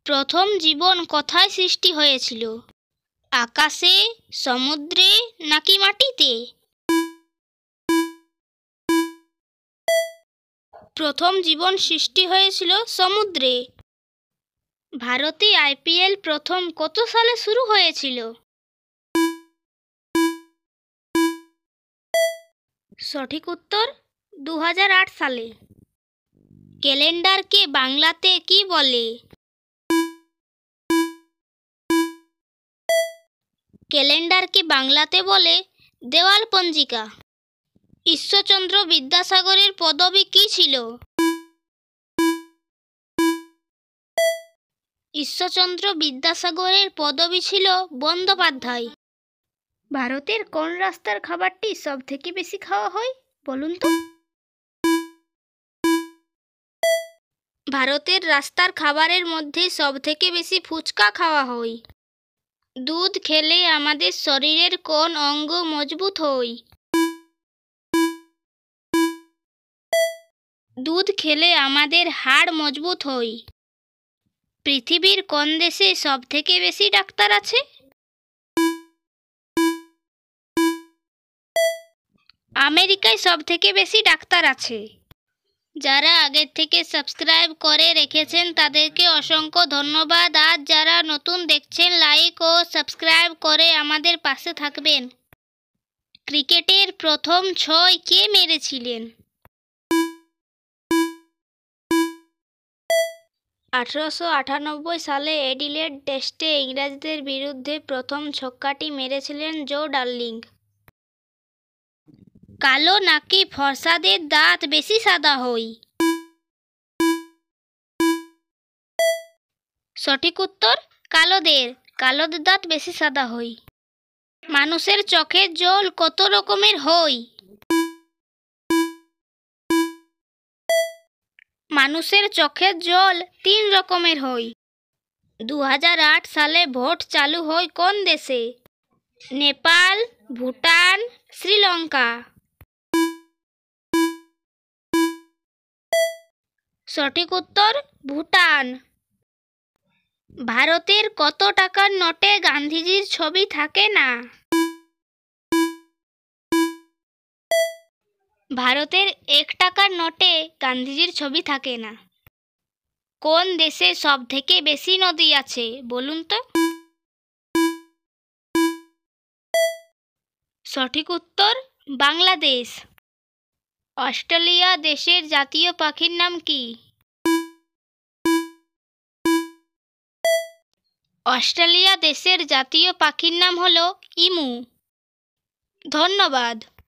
প্রথম জীবন কোথায় সৃষ্টি হয়েছিল? আকাশে, সমুদ্রে নাকি মাটিতে? প্রথম জীবন সৃষ্টি হয়েছিল সমুদ্রে। ভারতে আইপিএল প্রথম কত সালে শুরু হয়েছিল? সঠিক উত্তর 2008 সালে। ক্যালেন্ডারকে বাংলাতে কি বলে? ক্যালেন্ডারকে বাংলাতে বলে দেওয়াল পঞ্জিকা। ঈশ্বরচন্দ্র বিদ্যাসাগরের পদবি কী ছিল? ঈশ্বরচন্দ্র বিদ্যাসাগরের পদবি ছিল বন্দ্যোপাধ্যায়। ভারতের কোন রাস্তার খাবারটি সবথেকে বেশি খাওয়া হয় বলুন তো? ভারতের রাস্তার খাবারের মধ্যে সবথেকে বেশি ফুচকা খাওয়া হয়। দুধ খেলে আমাদের শরীরের কোন অঙ্গ মজবুত হয়? দুধ খেলে আমাদের হাড় মজবুত হয়। পৃথিবীর কোন দেশে সবথেকে বেশি ডাক্তার আছে? আমেরিকায় সবথেকে বেশি ডাক্তার আছে। যারা আগের থেকে সাবস্ক্রাইব করে রেখেছেন তাদেরকে অসংখ্য ধন্যবাদ। আর যারা নতুন দেখছেন লাইক ও সাবস্ক্রাইব করে আমাদের পাশে থাকবেন। ক্রিকেটের প্রথম 6 কে মেরেছিলেন? 1898 সালে অ্যাডিলেড টেস্টে ইংরেজদের বিরুদ্ধে প্রথম ছক্কাটি মেরেছিলেন জো ডার্লিং। কালো নাকি ফর্সাদের দাঁত বেশি সাদা হয়? সঠিক উত্তর কালোদের দাঁত বেশি সাদা হয়। মানুষের চোখের জল কত রকমের হয়? মানুষের চোখের জল 3 রকমের হয়। 2008 সালে ভোট চালু হয় কোন দেশে? নেপাল, ভুটান, শ্রীলঙ্কা। সঠিক উত্তর ভুটান। ভারতের কত টাকার নোটে গান্ধীজির ছবি থাকে না? ভারতের 1 টাকার নোটে গান্ধীজির ছবি থাকে না। কোন দেশে সবথেকে বেশি নদী আছে বলুন তো? সঠিক উত্তর বাংলাদেশ। অস্ট্রেলিয়া দেশের জাতীয় পাখির নাম কি? অস্ট্রেলিয়া দেশের জাতীয় পাখির নাম হলো ইমু। ধন্যবাদ।